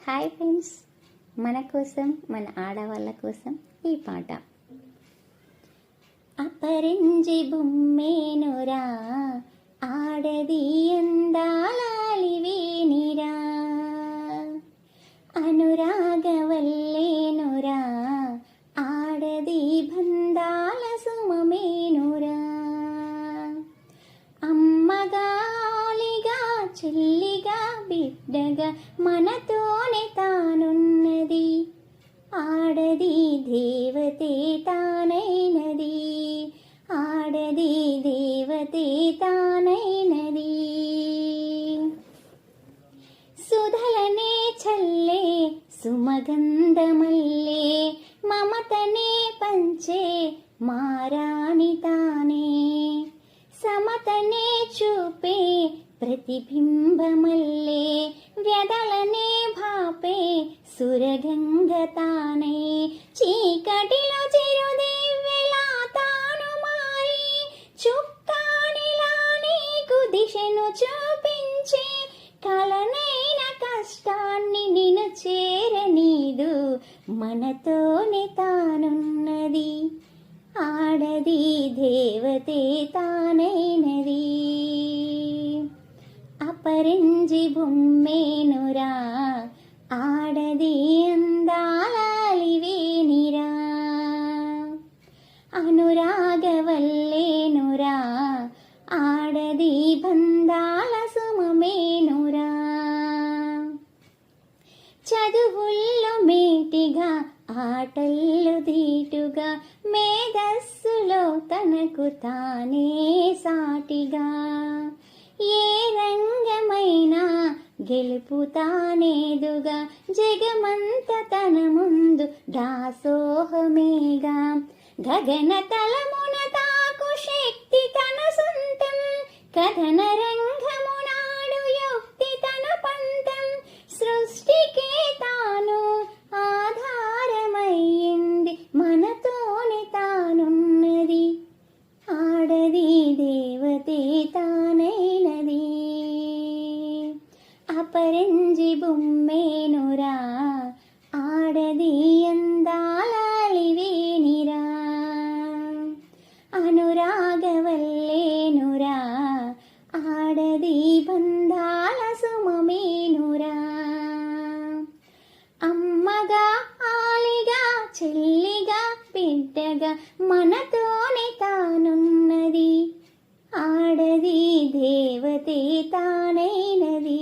Hi friends, మన కోసం మన ఆడవాళ్ళ కోసం ఈ పాట. అపరంజి బొమ్మేనురా ఆడది అందాలివేనిరా, అనురాగవల్లేనురా ఆడది బంధాల సుమమేనురా, అమ్మగాలిగా చెల్లిగా బిడ్డగా మనతోనే తానున్నది, ఆడది దేవతే తానైనది, ఆడది దేవతే తానైనది. సుధలనే చల్లే సుమగంధమల్లే మమతనే పంచే మారాణి తానే, సమతనే చూపే ప్రతిబింబమల్లే వ్యధలనే భాపే సురగంగ తానే, చీకటిలో చిరుదివ్వెలా తాను మారి చుక్కానిలా నీకు దిశను చూపించే, కలనైన కష్టాన్ని నిన్ను చేరనీదు, మనతోనే తానున్నది, ఆడది దేవతే తానైనది. అపరంజి బొమ్మేనురా ఆడది అందాలివేనిరా, అనురాగవల్లేనురా ఆడది బంధాల సుమమేనురా, చదువుల్లో మేటిగా ఆటల్లో దీటుగా మేధస్సులో తనకు తానే సాటిగా, ఏ రంగమైనా గెలుపు తానేదుగా, జగమంత తన ముందు దాసోహమేగా, గగన తలమున తాకు శక్తి తన సొంతం, కథన రంగమునాడు యుక్తి తన పంతం, సృష్టికే తాను ఆధారమయ్యింది, మనతోనే తానున్నది, ఆడది దేవతే తానైనది. అపరంజి బొమ్మేనురా ఆడది అందాలివేనిరా, అనురాగవల్లేనురా ఆడది బంధాల సుమమేనురా, అమ్మగా ఆలిగా చెల్లిగా బిడ్డగా మనతోనే తానున్నది, ఆడది దేవతే తానైనది.